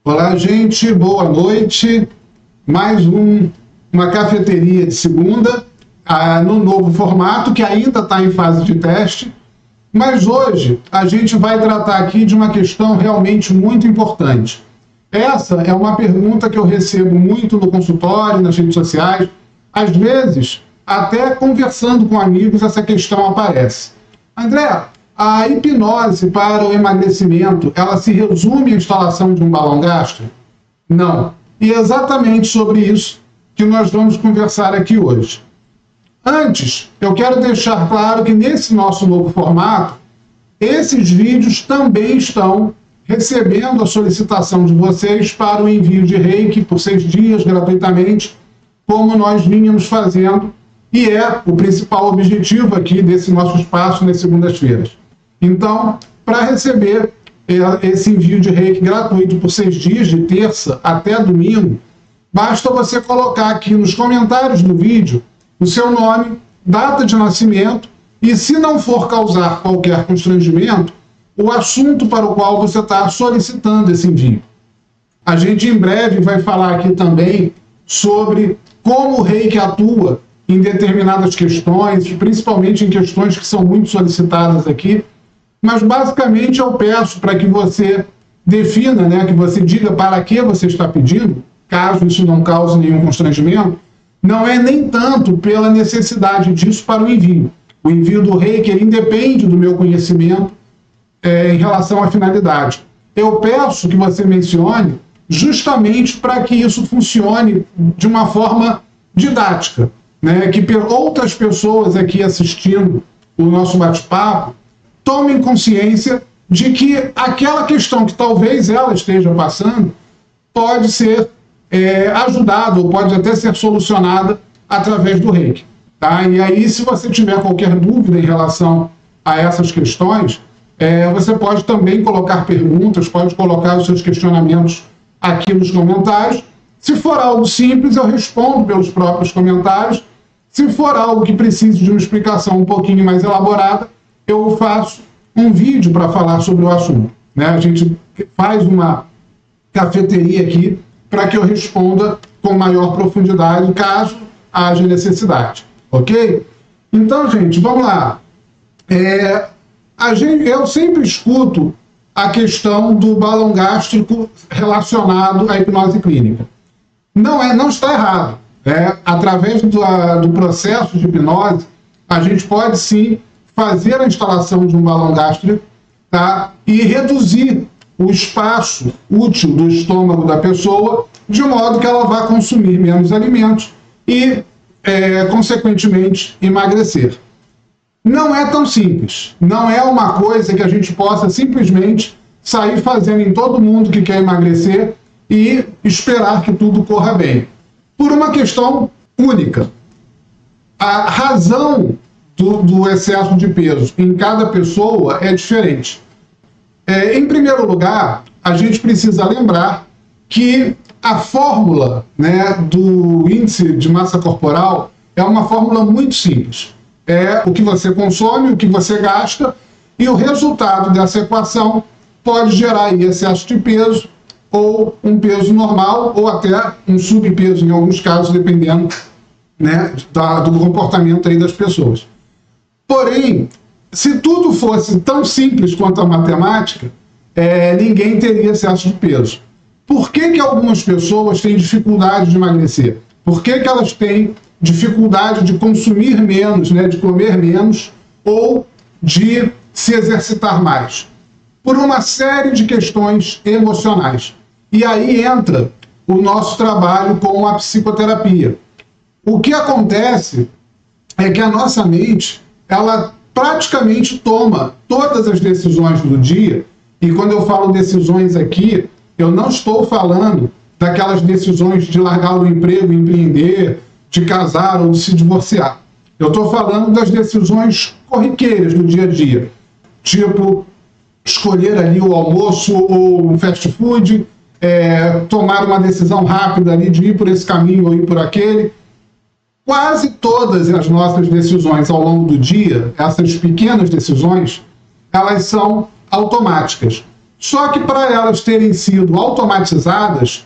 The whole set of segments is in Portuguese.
Olá, gente, boa noite. Mais uma cafeteria de segunda, no novo formato, que ainda está em fase de teste. Mas hoje a gente vai tratar aqui de uma questão realmente muito importante. Essa é uma pergunta que eu recebo muito no consultório, nas redes sociais. Às vezes, até conversando com amigos, essa questão aparece. André, a hipnose para o emagrecimento, ela se resume à instalação de um balão gástrico? Não. E é exatamente sobre isso que nós vamos conversar aqui hoje. Antes, eu quero deixar claro que nesse nosso novo formato, esses vídeos também estão recebendo a solicitação de vocês para o envio de reiki por 6 dias gratuitamente, como nós vínhamos fazendo, e é o principal objetivo aqui desse nosso espaço nas segundas-feiras. Então, para receber esse envio de reiki gratuito por 6 dias, de terça até domingo, basta você colocar aqui nos comentários do vídeo o seu nome, data de nascimento e, se não for causar qualquer constrangimento, o assunto para o qual você está solicitando esse envio. A gente em breve vai falar aqui também sobre como o reiki atua em determinadas questões, principalmente em questões que são muito solicitadas aqui, mas basicamente eu peço para que você defina, que você diga para que você está pedindo, caso isso não cause nenhum constrangimento. Não é nem tanto pela necessidade disso para o envio. O envio do reiki, ele independe do meu conhecimento em relação à finalidade. Eu peço que você mencione justamente para que isso funcione de uma forma didática, que outras pessoas aqui assistindo o nosso bate-papo tomem consciência de que aquela questão que talvez ela esteja passando pode ser ajudada ou pode até ser solucionada através do reiki. Tá? E aí, se você tiver qualquer dúvida em relação a essas questões, você pode também colocar perguntas, pode colocar os seus questionamentos aqui nos comentários. Se for algo simples, eu respondo pelos próprios comentários. Se for algo que precise de uma explicação um pouquinho mais elaborada, eu faço um vídeo para falar sobre o assunto. A gente faz uma cafeteria aqui para que eu responda com maior profundidade, caso haja necessidade. Ok? Então, gente, vamos lá. Eu sempre escuto a questão do balão gástrico relacionado à hipnose clínica. Não está errado. Através do processo de hipnose, a gente pode sim fazer a instalação de um balão gástrico, tá? E reduzir o espaço útil do estômago da pessoa, de modo que ela vá consumir menos alimentos e, consequentemente, emagrecer. Não é tão simples. Não é uma coisa que a gente possa simplesmente sair fazendo em todo mundo que quer emagrecer e esperar que tudo corra bem. Por uma questão única. A razão do excesso de peso em cada pessoa é diferente. Em primeiro lugar, a gente precisa lembrar que a fórmula do índice de massa corporal é uma fórmula muito simples. É o que você consome, o que você gasta, e o resultado dessa equação pode gerar aí excesso de peso, ou um peso normal, ou até um subpeso, em alguns casos, dependendo do comportamento aí das pessoas. Porém, se tudo fosse tão simples quanto a matemática, ninguém teria excesso de peso. Por que algumas pessoas têm dificuldade de emagrecer? Por que elas têm dificuldade de consumir menos, de comer menos, ou de se exercitar mais? Por uma série de questões emocionais. E aí entra o nosso trabalho com a psicoterapia. O que acontece é que a nossa mente, ela praticamente toma todas as decisões do dia, e quando eu falo decisões aqui, eu não estou falando daquelas decisões de largar o emprego, empreender, de casar ou de se divorciar. Eu estou falando das decisões corriqueiras do dia a dia, tipo escolher ali o almoço ou um fast food, tomar uma decisão rápida ali de ir por esse caminho ou ir por aquele. Quase todas as nossas decisões ao longo do dia, essas pequenas decisões, elas são automáticas. Só que para elas terem sido automatizadas,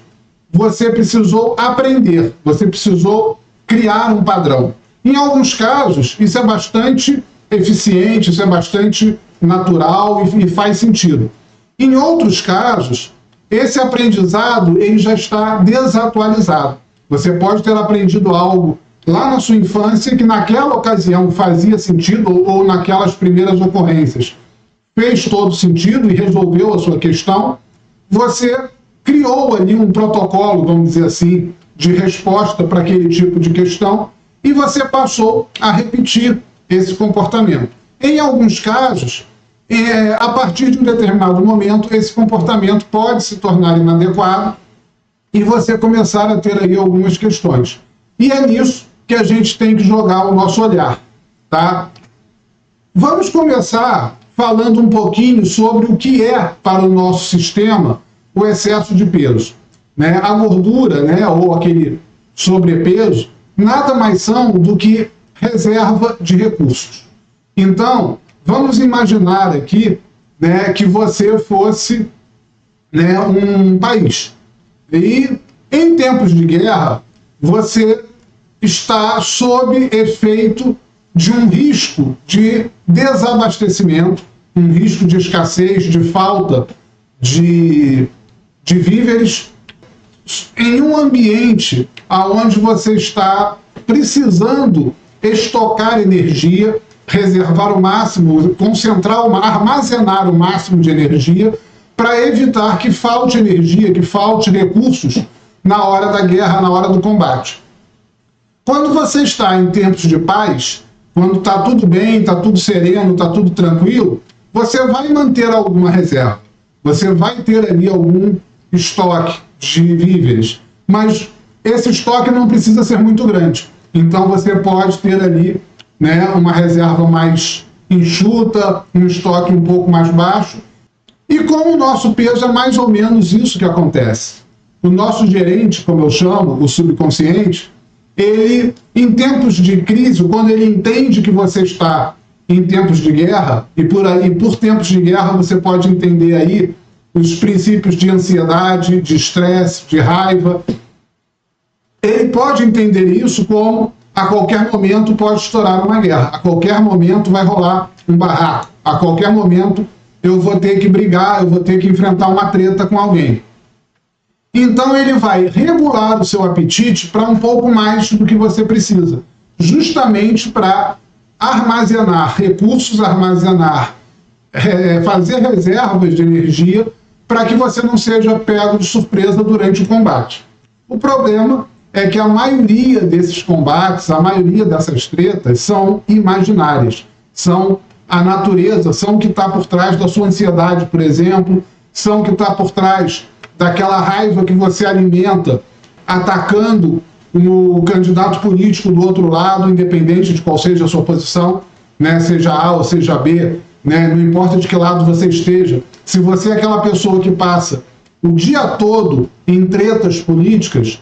você precisou aprender, você precisou criar um padrão. Em alguns casos, isso é bastante eficiente, isso é bastante natural e faz sentido. Em outros casos, esse aprendizado ele já está desatualizado. Você pode ter aprendido algo lá na sua infância que naquela ocasião fazia sentido ou naquelas primeiras ocorrências fez todo sentido e resolveu a sua questão. Você criou ali um protocolo, vamos dizer assim, de resposta para aquele tipo de questão e você passou a repetir esse comportamento. Em alguns casos, a partir de um determinado momento, esse comportamento pode se tornar inadequado e você começar a ter aí algumas questões. E é nisso que a gente tem que jogar o nosso olhar, tá? Vamos começar falando um pouquinho sobre o que é para o nosso sistema o excesso de peso. Né? A gordura, né, ou aquele sobrepeso, nada mais são do que reserva de recursos. Então, vamos imaginar aqui, né, que você fosse, né, um país. E em tempos de guerra, você está sob efeito de um risco de desabastecimento, um risco de escassez, de falta de víveres, em um ambiente onde você está precisando estocar energia, reservar o máximo, concentrar, armazenar o máximo de energia para evitar que falte energia, que falte recursos na hora da guerra, na hora do combate. Quando você está em tempos de paz, quando está tudo bem, está tudo sereno, está tudo tranquilo, você vai manter alguma reserva. Você vai ter ali algum estoque de víveres, mas esse estoque não precisa ser muito grande. Então você pode ter ali, né, uma reserva mais enxuta, um estoque um pouco mais baixo. E com o nosso peso é mais ou menos isso que acontece. O nosso gerente, como eu chamo, o subconsciente, ele, em tempos de crise, quando ele entende que você está em tempos de guerra, e por tempos de guerra você pode entender aí os princípios de ansiedade, de estresse, de raiva, ele pode entender isso como a qualquer momento pode estourar uma guerra, a qualquer momento vai rolar um barraco, a qualquer momento eu vou ter que brigar, eu vou ter que enfrentar uma treta com alguém. Então ele vai regular o seu apetite para um pouco mais do que você precisa, justamente para armazenar recursos, fazer reservas de energia para que você não seja pego de surpresa durante o combate. O problema é que a maioria desses combates, a maioria dessas tretas são imaginárias, são a natureza, são o que está por trás da sua ansiedade, por exemplo, são o que está por trás daquela raiva que você alimenta atacando o candidato político do outro lado, independente de qual seja a sua posição, né, seja A ou seja B, né, não importa de que lado você esteja. Se você é aquela pessoa que passa o dia todo em tretas políticas,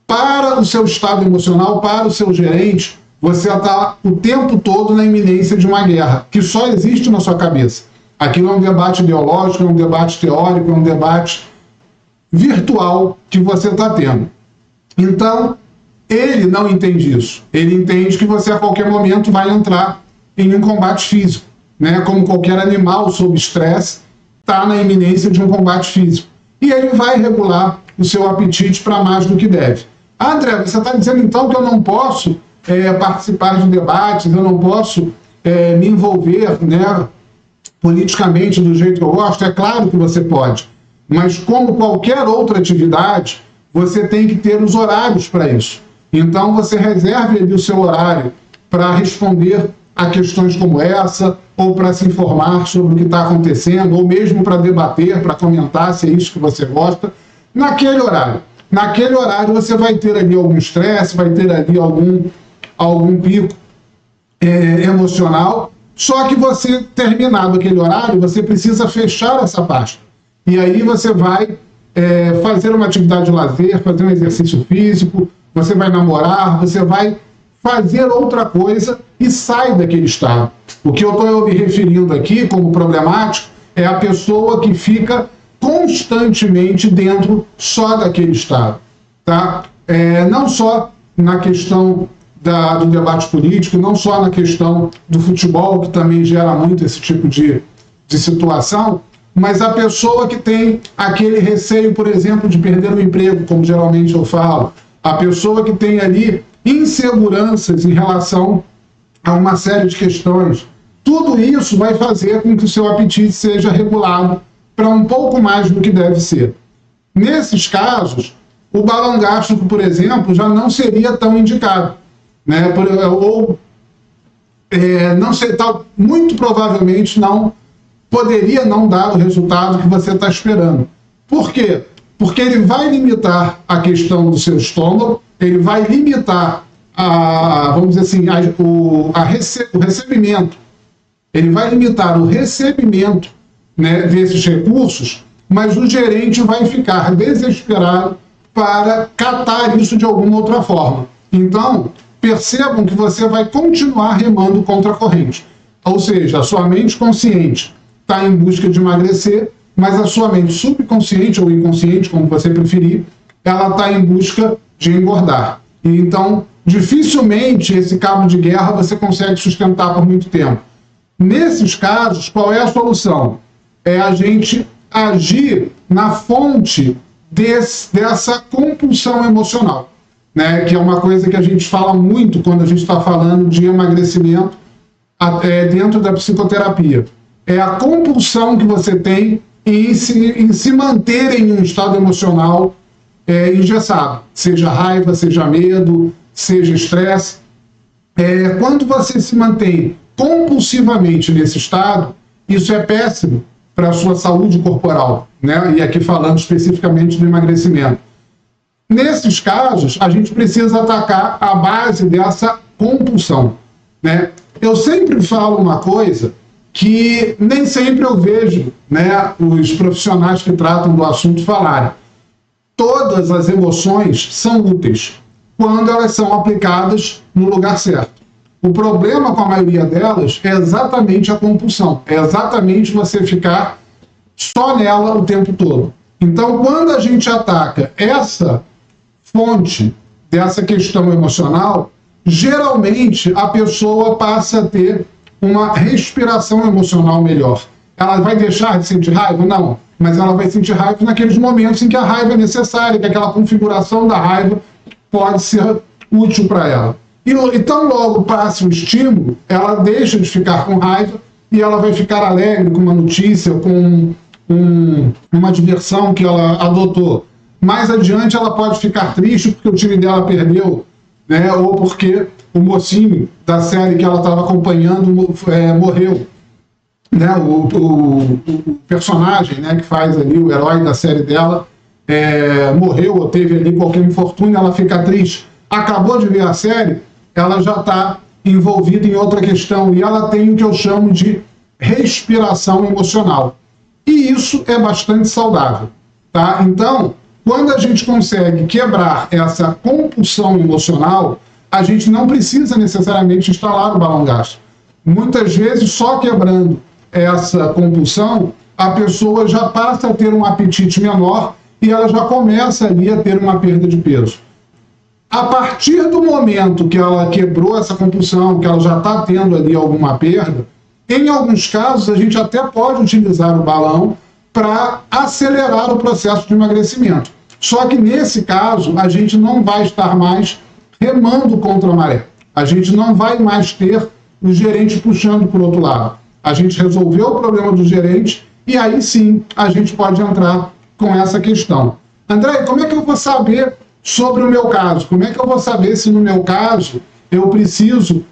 para o seu estado emocional, para o seu gerente, você está o tempo todo na iminência de uma guerra, que só existe na sua cabeça. Aquilo é um debate ideológico, é um debate teórico, é um debate virtual que você está tendo. Então, ele não entende isso. Ele entende que você a qualquer momento vai entrar em um combate físico, né? Como qualquer animal sob estresse, está na iminência de um combate físico. E ele vai regular o seu apetite para mais do que deve. Ah, André, você está dizendo então que eu não posso participar de debates, eu não posso me envolver, né, politicamente do jeito que eu gosto? É claro que você pode. Mas como qualquer outra atividade, você tem que ter os horários para isso. Então você reserve ali o seu horário para responder a questões como essa, ou para se informar sobre o que está acontecendo, ou mesmo para debater, para comentar se é isso que você gosta, naquele horário. Naquele horário você vai ter ali algum estresse, vai ter ali algum pico emocional, só que você, terminado aquele horário, você precisa fechar essa pasta. E aí você vai fazer uma atividade de lazer, fazer um exercício físico, você vai namorar, você vai fazer outra coisa e sai daquele estado. O que eu estou me referindo aqui como problemático é a pessoa que fica constantemente dentro só daquele estado, tá? Não só na questão do debate político, não só na questão do futebol, que também gera muito esse tipo de situação, mas a pessoa que tem aquele receio, por exemplo, de perder o emprego, como geralmente eu falo, a pessoa que tem ali inseguranças em relação a uma série de questões, tudo isso vai fazer com que o seu apetite seja regulado para um pouco mais do que deve ser. Nesses casos, o balão gástrico, por exemplo, já não seria tão indicado, né? Não ser, muito provavelmente não poderia não dar o resultado que você está esperando. Por quê? Porque ele vai limitar a questão do seu estômago, ele vai limitar vamos dizer assim, o recebimento, ele vai limitar o recebimento, né, desses recursos, mas o gerente vai ficar desesperado para catar isso de alguma outra forma. Então, percebam que você vai continuar remando contra a corrente. Ou seja, a sua mente consciente está em busca de emagrecer, mas a sua mente subconsciente ou inconsciente, como você preferir, ela está em busca de engordar. E então, dificilmente esse cabo de guerra você consegue sustentar por muito tempo. Nesses casos, qual é a solução? É a gente agir na fonte dessa compulsão emocional, né? Que é uma coisa que a gente fala muito quando a gente está falando de emagrecimento dentro da psicoterapia. É a compulsão que você tem em se manter em um estado emocional engessado, seja raiva, seja medo, seja estresse. Quando você se mantém compulsivamente nesse estado, isso é péssimo para a sua saúde corporal, né? E aqui falando especificamente do emagrecimento. Nesses casos, a gente precisa atacar a base dessa compulsão, né? Eu sempre falo uma coisa que nem sempre eu vejo, né, os profissionais que tratam do assunto falarem. Todas as emoções são úteis quando elas são aplicadas no lugar certo. O problema com a maioria delas é exatamente a compulsão, é exatamente você ficar só nela o tempo todo. Então, quando a gente ataca essa fonte dessa questão emocional, geralmente a pessoa passa a ter uma respiração emocional melhor. Ela vai deixar de sentir raiva? Não. Mas ela vai sentir raiva naqueles momentos em que a raiva é necessária, que aquela configuração da raiva pode ser útil para ela. E tão logo passe o estímulo, ela deixa de ficar com raiva e ela vai ficar alegre com uma notícia, com uma diversão que ela adotou. Mais adiante ela pode ficar triste porque o time dela perdeu, né? Ou porque o mocinho da série que ela estava acompanhando morreu. Né? O personagem, né, que faz ali o herói da série dela morreu ou teve ali qualquer infortúnio, ela fica triste. Acabou de ver a série, ela já está envolvida em outra questão e ela tem o que eu chamo de respiração emocional. E isso é bastante saudável, tá? Então, quando a gente consegue quebrar essa compulsão emocional, a gente não precisa necessariamente instalar o balão gástrico. Muitas vezes, só quebrando essa compulsão, a pessoa já passa a ter um apetite menor e ela já começa ali a ter uma perda de peso. A partir do momento que ela quebrou essa compulsão, que ela já está tendo ali alguma perda, em alguns casos a gente até pode utilizar o balão para acelerar o processo de emagrecimento. Só que nesse caso a gente não vai estar mais remando contra a maré. A gente não vai mais ter o gerente puxando para o outro lado. A gente resolveu o problema do gerente e aí sim a gente pode entrar com essa questão. André, como é que eu vou saber sobre o meu caso? Como é que eu vou saber se no meu caso eu preciso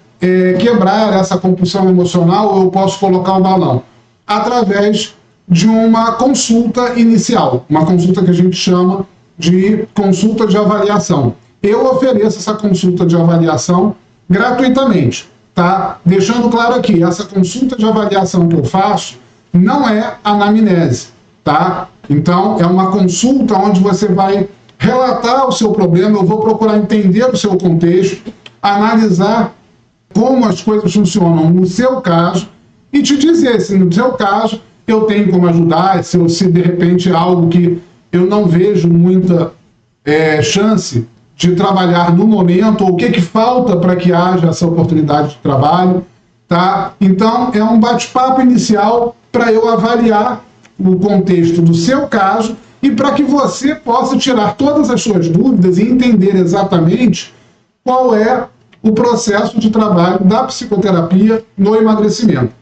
quebrar essa compulsão emocional ou eu posso colocar o balão? Através de uma consulta inicial, uma consulta que a gente chama de consulta de avaliação. Eu ofereço essa consulta de avaliação gratuitamente, tá? Deixando claro aqui, essa consulta de avaliação que eu faço não é anamnese, tá? Então, é uma consulta onde você vai relatar o seu problema, eu vou procurar entender o seu contexto, analisar como as coisas funcionam no seu caso e te dizer se no seu caso eu tenho como ajudar, se de repente é algo que eu não vejo muita chance de trabalhar no momento, ou o que falta para que haja essa oportunidade de trabalho, tá? Então, é um bate-papo inicial para eu avaliar o contexto do seu caso e para que você possa tirar todas as suas dúvidas e entender exatamente qual é o processo de trabalho da psicoterapia no emagrecimento,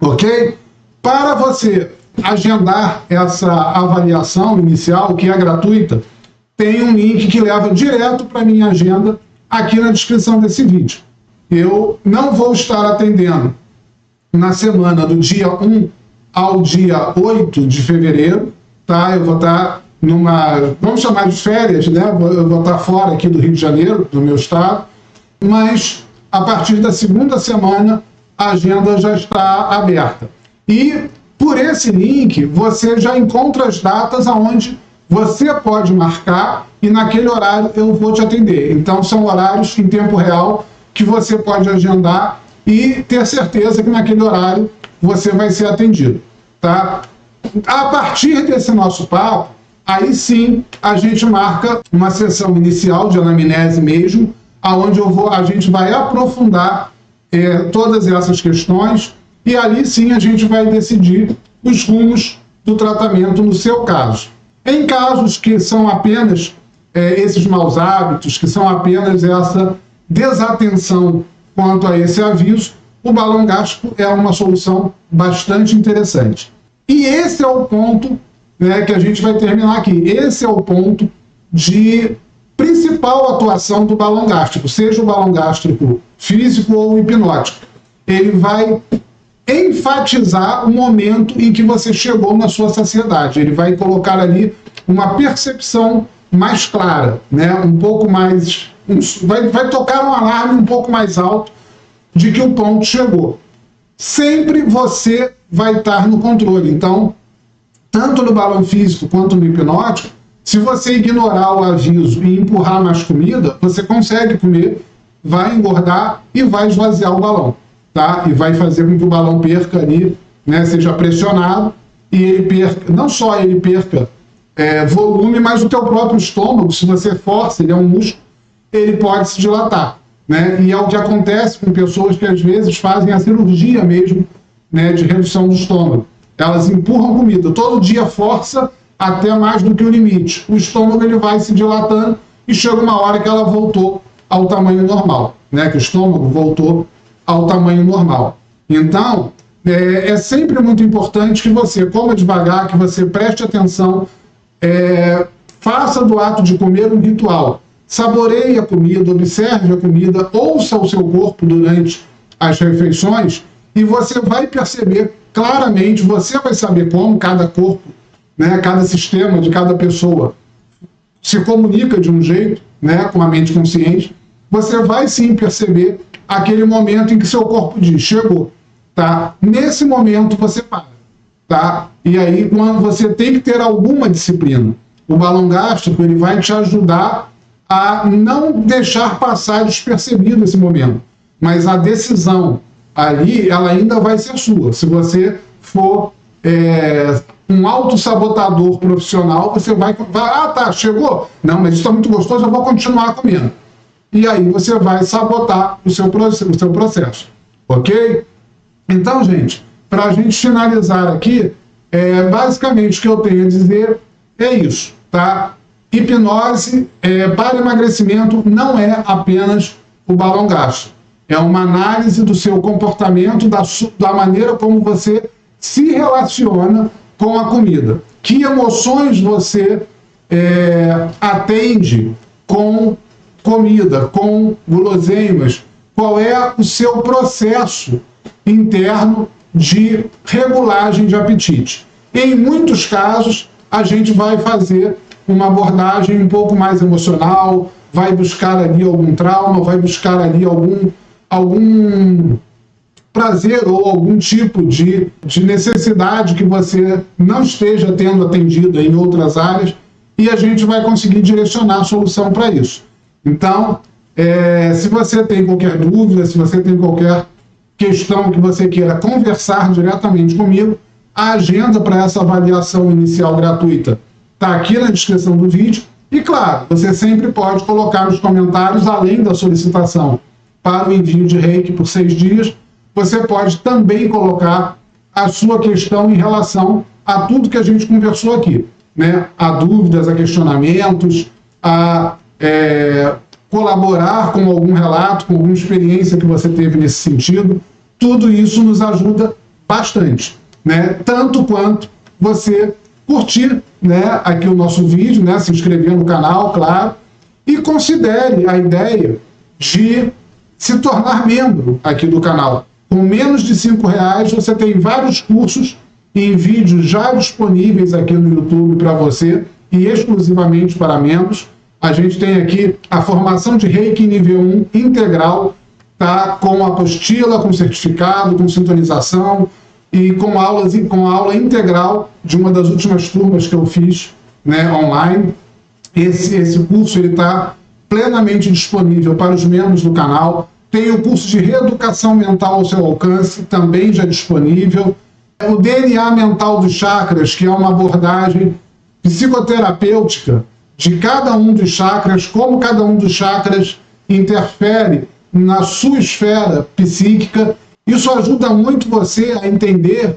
ok? Para você agendar essa avaliação inicial, que é gratuita, tem um link que leva direto para a minha agenda aqui na descrição desse vídeo. Eu não vou estar atendendo na semana do dia 1 ao dia 8 de fevereiro, tá? Eu vou estar vamos chamar de férias, né? Eu vou estar fora aqui do Rio de Janeiro, do meu estado, mas a partir da segunda semana a agenda já está aberta. E por esse link você já encontra as datas aonde você pode marcar e naquele horário eu vou te atender. Então são horários em tempo real que você pode agendar e ter certeza que naquele horário você vai ser atendido, tá? A partir desse nosso papo, aí sim a gente marca uma sessão inicial de anamnese mesmo, aonde a gente vai aprofundar todas essas questões e ali sim a gente vai decidir os rumos do tratamento no seu caso. Em casos que são apenas esses maus hábitos, que são apenas essa desatenção quanto a esse aviso, o balão gástrico é uma solução bastante interessante. E esse é o ponto, né, que a gente vai terminar aqui. Esse é o ponto de principal atuação do balão gástrico, seja o balão gástrico físico ou hipnótico. Ele vai enfatizar o momento em que você chegou na sua saciedade. Ele vai colocar ali uma percepção mais clara, né? Um pouco mais... vai tocar um alarme um pouco mais alto de que o ponto chegou. Sempre você vai estar no controle. Então, tanto no balão físico quanto no hipnótico, se você ignorar o aviso e empurrar mais comida, você consegue comer, vai engordar e vai esvaziar o balão, tá? E vai fazer com que o balão perca ali, né, seja pressionado e ele perca, não só ele perca volume, mas o teu próprio estômago, se você força, ele é um músculo, ele pode se dilatar, né? E é o que acontece com pessoas que às vezes fazem a cirurgia mesmo, né, de redução do estômago. Elas empurram comida, todo dia força até mais do que o limite. O estômago ele vai se dilatando e chega uma hora que ela voltou ao tamanho normal, né? Que o estômago voltou ao tamanho normal. Então, é sempre muito importante que você coma devagar, que você preste atenção, faça do ato de comer um ritual. Saboreie a comida, observe a comida, ouça o seu corpo durante as refeições e você vai perceber claramente, você vai saber como cada corpo, né, cada sistema de cada pessoa se comunica de um jeito, né, com a mente consciente. Você vai sim perceber aquele momento em que seu corpo diz, chegou, tá? Nesse momento você para, tá? E aí quando você tem que ter alguma disciplina. O balão gástrico ele vai te ajudar a não deixar passar despercebido esse momento. Mas a decisão ali, ela ainda vai ser sua. Se você for um autossabotador profissional, você vai... Ah, tá, chegou? Não, mas isso está muito gostoso, eu vou continuar comendo. E aí você vai sabotar o seu processo. Ok? Então, gente, para a gente finalizar aqui, basicamente o que eu tenho a dizer é isso, tá? Hipnose para emagrecimento não é apenas o balão gástrico. É uma análise do seu comportamento, da maneira como você se relaciona com a comida. Que emoções você atende com comida, com guloseimas? Qual é o seu processo interno de regulagem de apetite? Em muitos casos, a gente vai fazer uma abordagem um pouco mais emocional, vai buscar ali algum trauma, vai buscar ali algum prazer ou algum tipo de necessidade que você não esteja tendo atendido em outras áreas, e a gente vai conseguir direcionar a solução para isso. Então, se você tem qualquer dúvida, se você tem qualquer questão que você queira conversar diretamente comigo, A agenda para essa avaliação inicial gratuita está aqui na descrição do vídeo. E, claro, você sempre pode colocar nos comentários, além da solicitação para o envio de reiki por 6 dias, você pode também colocar a sua questão em relação a tudo que a gente conversou aqui, né? A dúvidas, a questionamentos, a colaborar com algum relato, com alguma experiência que você teve nesse sentido. Tudo isso nos ajuda bastante, né? Tanto quanto você curtir, né, aqui o nosso vídeo, né, se inscrever no canal, claro, e considere a ideia de se tornar membro aqui do canal. Com menos de R$5 você tem vários cursos em vídeos já disponíveis aqui no YouTube para você e exclusivamente para membros. A gente tem aqui a formação de Reiki nível 1 integral, tá? Com apostila, com certificado, com sintonização e com aula integral de uma das últimas turmas que eu fiz, né, online. Esse curso está plenamente disponível para os membros do canal. Tem o curso de reeducação mental ao seu alcance, também já disponível. O DNA mental dos chakras, que é uma abordagem psicoterapêutica de cada um dos chakras, como cada um dos chakras interfere na sua esfera psíquica. Isso ajuda muito você a entender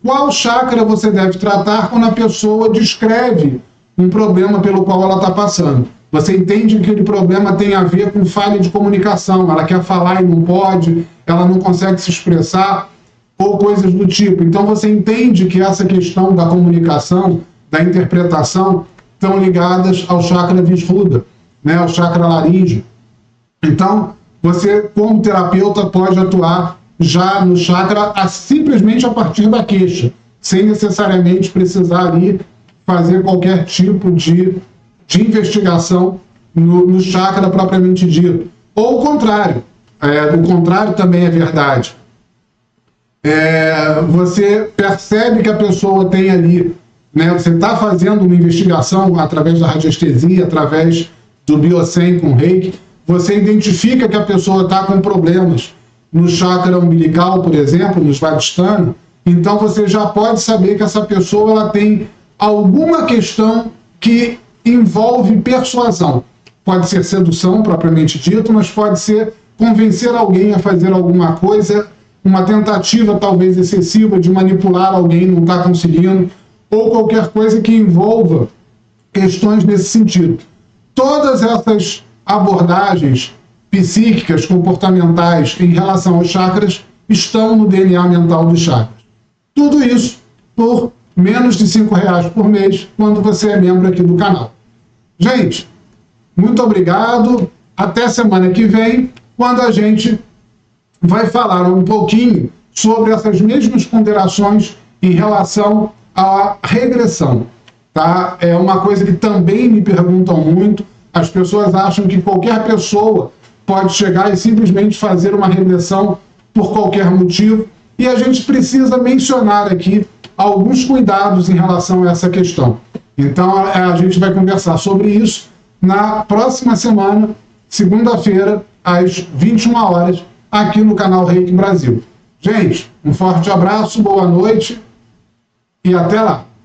qual chakra você deve tratar quando a pessoa descreve um problema pelo qual ela está passando. Você entende que aquele problema tem a ver com falha de comunicação, ela quer falar e não pode, ela não consegue se expressar, ou coisas do tipo. Então você entende que essa questão da comunicação, da interpretação, estão ligadas ao chakra Vishuddha, né, ao chakra laríngeo. Então, você, como terapeuta, pode atuar já no chakra simplesmente a partir da queixa, sem necessariamente precisar ali fazer qualquer tipo de investigação no chakra propriamente dito. Ou o contrário. O contrário também é verdade. Você percebe que a pessoa tem ali, né, você está fazendo uma investigação através da radiestesia, através do Biosen com Reiki, você identifica que a pessoa está com problemas no chakra umbilical, por exemplo, no Svadhisthana, então você já pode saber que essa pessoa ela tem alguma questão que envolve persuasão. Pode ser sedução, propriamente dito, mas pode ser convencer alguém a fazer alguma coisa, uma tentativa talvez excessiva de manipular alguém, não está conseguindo, ou qualquer coisa que envolva questões nesse sentido. Todas essas abordagens psíquicas, comportamentais em relação aos chakras estão no DNA mental dos chakras. Tudo isso por menos de R$5 por mês quando você é membro aqui do canal. Gente, muito obrigado. Até semana que vem, quando a gente vai falar um pouquinho sobre essas mesmas ponderações em relação à regressão. Tá? É uma coisa que também me perguntam muito. As pessoas acham que qualquer pessoa pode chegar e simplesmente fazer uma regressão por qualquer motivo. E a gente precisa mencionar aqui alguns cuidados em relação a essa questão. Então, a gente vai conversar sobre isso na próxima semana, segunda-feira, às 21 horas, aqui no canal Reiki Brasil. Gente, um forte abraço, boa noite e até lá!